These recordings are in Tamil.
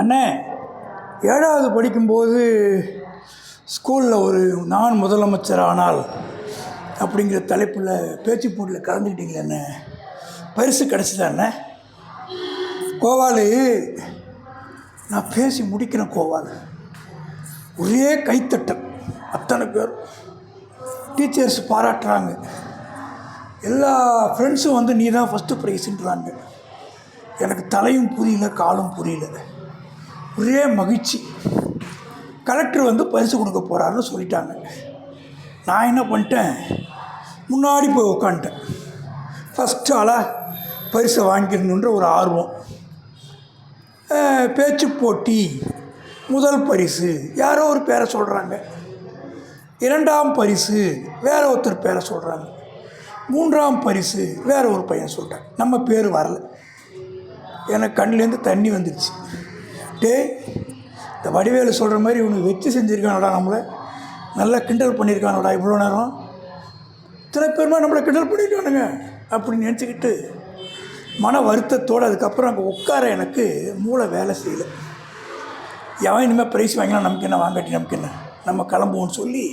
அண்ணே, 7வது படிக்கும்போது ஸ்கூலில் நான் முதலமைச்சர் ஆனால் அப்படிங்கிற தலைப்பில் பேச்சு போட்டியில் கலந்துக்கிட்டீங்களே அண்ணே, பரிசு கிடச்சிதா அண்ணே? கோவாலு, நான் பேசி முடிக்கிறேன் கோவாலு, ஒரே கைத்தட்டல், அத்தனை பேர் டீச்சர்ஸ் பாராட்டுறாங்க, எல்லா ஃப்ரெண்ட்ஸும் நீ தான் ஃபஸ்ட்டு ப்ரைஸுன்றாங்க. எனக்கு தலையும் புரியல, காலும் புரியல, ஒரே மகிழ்ச்சி. கலெக்டர் பரிசு கொடுக்க போகிறாருன்னு சொல்லிட்டாங்க. நான் என்ன பண்ணிட்டேன், முன்னாடி போய் உட்காந்துட்டேன். ஃபஸ்ட்டு ஆளாக பரிசை வாங்கிடணுன்ற ஒரு ஆர்வம். பேச்சு போட்டி முதல் பரிசு யாரோ ஒரு பேரை சொல்கிறாங்க, 2ஆம் பரிசு வேறு ஒருத்தர் பேரை சொல்கிறாங்க, 3ஆம் பரிசு வேறு ஒரு பையன் சொல்கிறாங்க. நம்ம பேர் வரல. எனக்கு கண்ணிலேருந்து தண்ணி வந்துடுச்சு. டேய், இந்த வடிவேலு சொல்கிற மாதிரி இவனுக்கு வச்சு செஞ்சுருக்கானடா, நம்மளை நல்லா கிண்டல் பண்ணியிருக்கானடா, இவ்வளோ நேரம் இத்தனை பேருமா நம்மளை கிண்டல் பண்ணியிருக்கானுங்க அப்படின்னு நினச்சிக்கிட்டு மன வருத்தத்தோடு அதுக்கப்புறம் அங்கே உட்கார எனக்கு மூளை வேலை செய்யலை. எவன் இனிமேல் ப்ரைஸ் வாங்கினா நமக்கு என்ன, வாங்காட்டி நமக்கு என்ன, நம்ம கிளம்புவோன்னு சொல்லி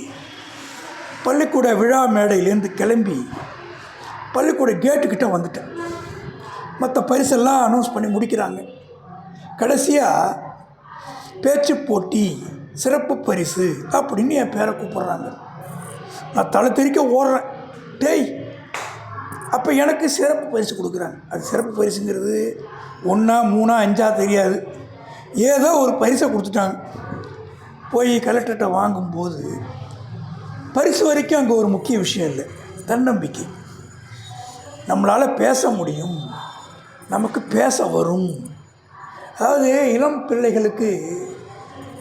பள்ளிக்கூட விழா மேடையிலேருந்து கிளம்பி பள்ளிக்கூட கேட்டுக்கிட்ட வந்துட்டேன். மற்ற பரிசெல்லாம் அனௌன்ஸ் பண்ணி முடிக்கிறாங்க. கடைசியாக பேச்சு போட்டி சிறப்பு பரிசு அப்படின்னு என் பேரை கூப்பிட்றாங்க. நான் தலை தெறிக்க ஓடுறேன். டேய், அப்போ எனக்கு சிறப்பு பரிசு கொடுக்குறாங்க. அது சிறப்பு பரிசுங்கிறது 1, 3, 5 தெரியாது, ஏதோ ஒரு பரிசை கொடுத்துட்டாங்க. போய் கலெக்டர்கிட்ட வாங்கும்போது பரிசு வரைக்கும் அங்கே ஒரு முக்கிய விஷயம் இல்லை, தன்னம்பிக்கை. நம்மளால் பேச முடியும், நமக்கு பேச வரும். அதாவது இளம் பிள்ளைகளுக்கு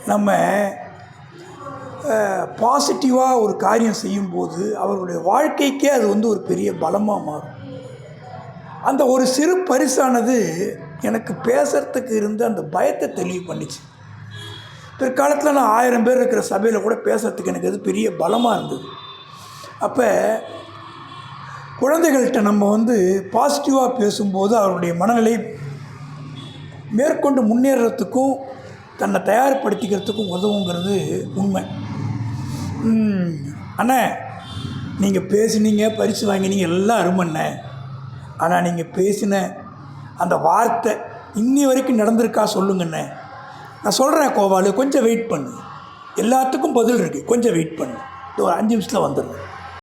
நம்ம பாசிட்டிவாக ஒரு காரியம் செய்யும்போது அவர்களுடைய வாழ்க்கைக்கே அது ஒரு பெரிய பலமாக மாறும். அந்த ஒரு சிறு பரிசானது எனக்கு பேசுகிறதுக்கு இருந்த அந்த பயத்தை தெளிவு பண்ணிச்சு. பிற்காலத்தில் நான் 1000 பேர் இருக்கிற சபையில் கூட பேசுகிறதுக்கு எனக்கு அது பெரிய பலமாக இருந்தது. அப்போ குழந்தைகள்கிட்ட நம்ம பாசிட்டிவாக பேசும்போது அவருடைய மனநிலை மேற்கொண்டு முன்னேறத்துக்கும் தன்னை தயார்படுத்திக்கிறதுக்கும் உதவுங்கிறது உண்மை. அண்ணே, நீங்கள் பேசினீங்க, பரிசு வாங்கினீங்க, எல்லாம் அருமண்ணே. ஆனால் நீங்கள் பேசின அந்த வார்த்தை இன்னி வரைக்கும் நடந்திருக்கா சொல்லுங்கண்ணே. நான் சொல்கிறேன் கோபாலு, கொஞ்சம் வெயிட் பண்ணு, எல்லாத்துக்கும் பதில் இருக்குது, கொஞ்சம் வெயிட் பண்ணு, ஒரு 5 நிமிஷத்தில் வந்துடுறேன்.